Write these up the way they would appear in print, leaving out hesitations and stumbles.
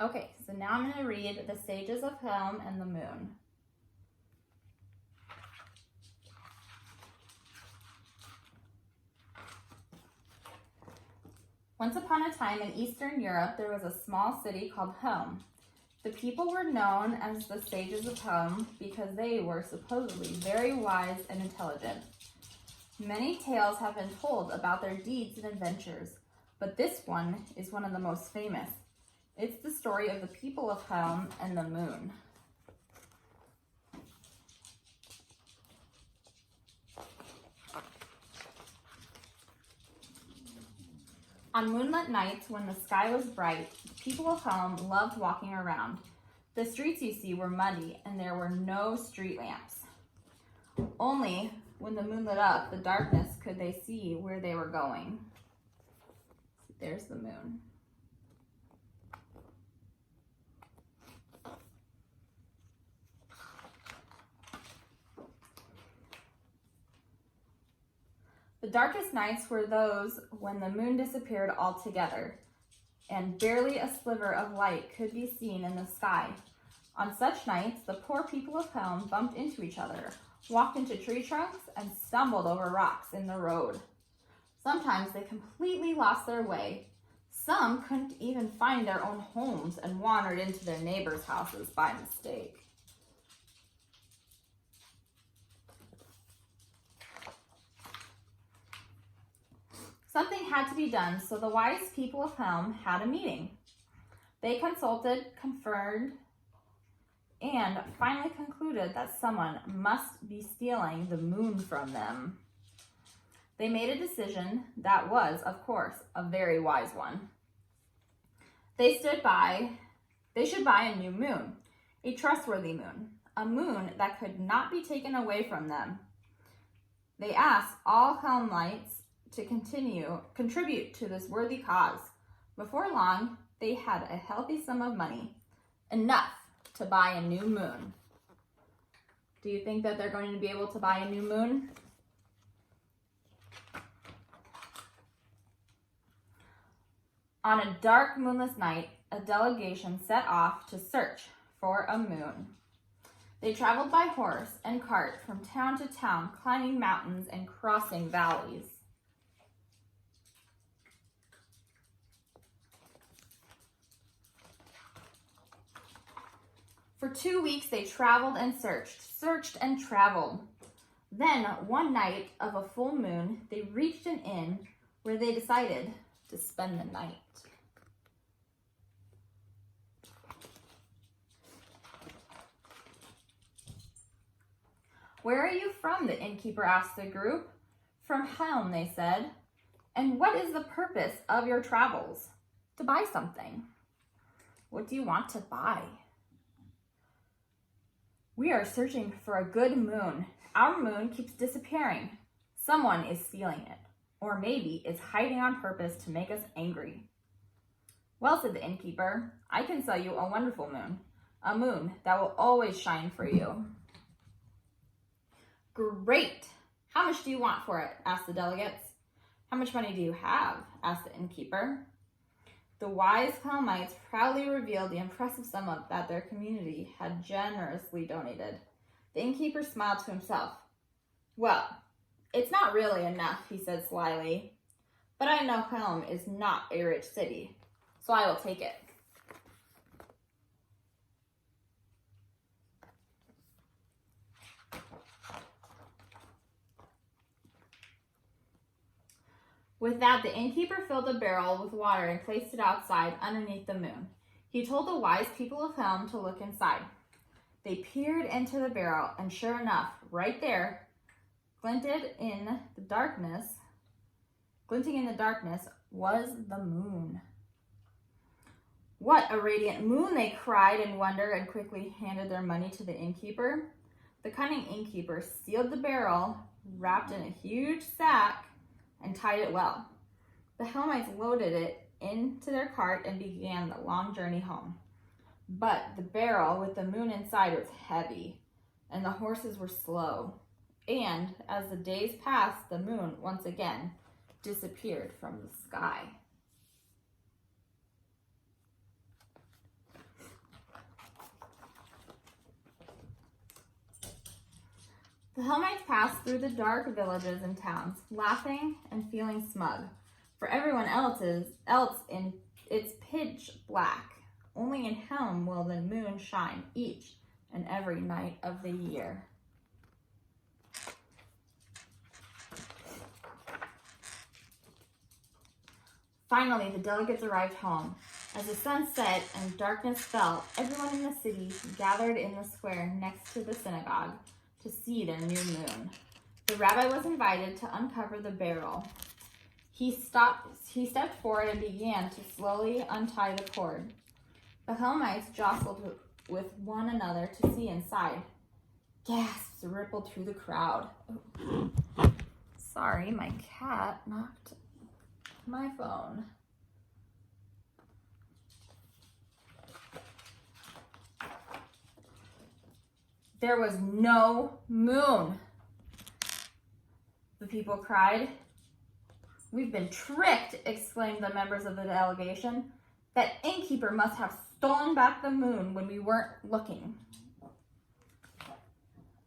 Okay, so now I'm going to read The Sages of Chelm and the Moon. Once upon a time in Eastern Europe, there was a small city called Chelm. The people were known as the Sages of Chelm because they were supposedly very wise and intelligent. Many tales have been told about their deeds and adventures, but this one is one of the most famous. It's the story of the people of Chelm and the moon. On moonlit nights when the sky was bright, the people of Chelm loved walking around. The streets you see were muddy and there were no street lamps. Only when the moon lit up the darkness could they see where they were going. There's the moon. The darkest nights were those when the moon disappeared altogether, and barely a sliver of light could be seen in the sky. On such nights, the poor people of Chelm bumped into each other, walked into tree trunks, and stumbled over rocks in the road. Sometimes they completely lost their way. Some couldn't even find their own homes and wandered into their neighbors' houses by mistake. Something had to be done, so the wise people of Chelm had a meeting. They consulted, conferred, and finally concluded that someone must be stealing the moon from them. They made a decision that was, of course, a very wise one. They should buy a new moon, a trustworthy moon, a moon that could not be taken away from them. They asked all Chelmites to contribute to this worthy cause. Before long, they had a healthy sum of money, enough to buy a new moon. Do you think that they're going to be able to buy a new moon? On a dark, moonless night, a delegation set off to search for a moon. They traveled by horse and cart from town to town, climbing mountains and crossing valleys. For 2 weeks they traveled and searched and traveled. Then, one night of a full moon, they reached an inn where they decided to spend the night. "Where are you from?" the innkeeper asked the group. "From Chelm," they said. "And what is the purpose of your travels?" "To buy something." "What do you want to buy?" "We are searching for a good moon. Our moon keeps disappearing. Someone is stealing it, or maybe it's hiding on purpose to make us angry." "Well," said the innkeeper, "I can sell you a wonderful moon, a moon that will always shine for you." "Great! How much do you want for it?" asked the delegates. "How much money do you have?" asked the innkeeper. The wise Chelmites proudly revealed the impressive sum that their community had generously donated. The innkeeper smiled to himself. "Well, it's not really enough," he said slyly, "but I know Chelm is not a rich city, so I will take it." With that, the innkeeper filled a barrel with water and placed it outside underneath the moon. He told the wise people of Chelm to look inside. They peered into the barrel, and sure enough, right there, glinting in the darkness, was the moon. "What a radiant moon!" they cried in wonder and quickly handed their money to the innkeeper. The cunning innkeeper sealed the barrel, wrapped in a huge sack, and tied it well. The Chelmites loaded it into their cart and began the long journey home. But the barrel with the moon inside was heavy, and the horses were slow. And as the days passed, the moon once again disappeared from the sky. The Helmites passed through the dark villages and towns, laughing and feeling smug. For everyone else in it's pitch black. Only in Chelm will the moon shine each and every night of the year. Finally, the delegates arrived home. As the sun set and darkness fell, everyone in the city gathered in the square next to the synagogue to see their new moon. The rabbi was invited to uncover the barrel. He stepped forward and began to slowly untie the cord. The Helmites jostled with one another to see inside. Gasps rippled through the crowd. Oh. Sorry, my cat knocked my phone. There was no moon, the people cried. We've been tricked, exclaimed the members of the delegation. That innkeeper must have stolen back the moon when we weren't looking.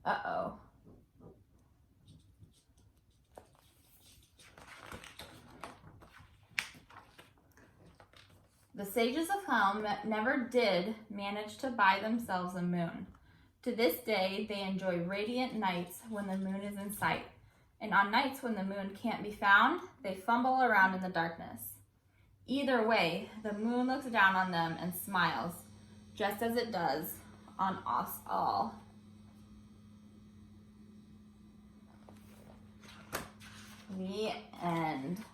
Uh-oh. The sages of Chelm never did manage to buy themselves a moon. To this day, they enjoy radiant nights when the moon is in sight. And on nights when the moon can't be found, they fumble around in the darkness. Either way, the moon looks down on them and smiles, just as it does on us all. The end.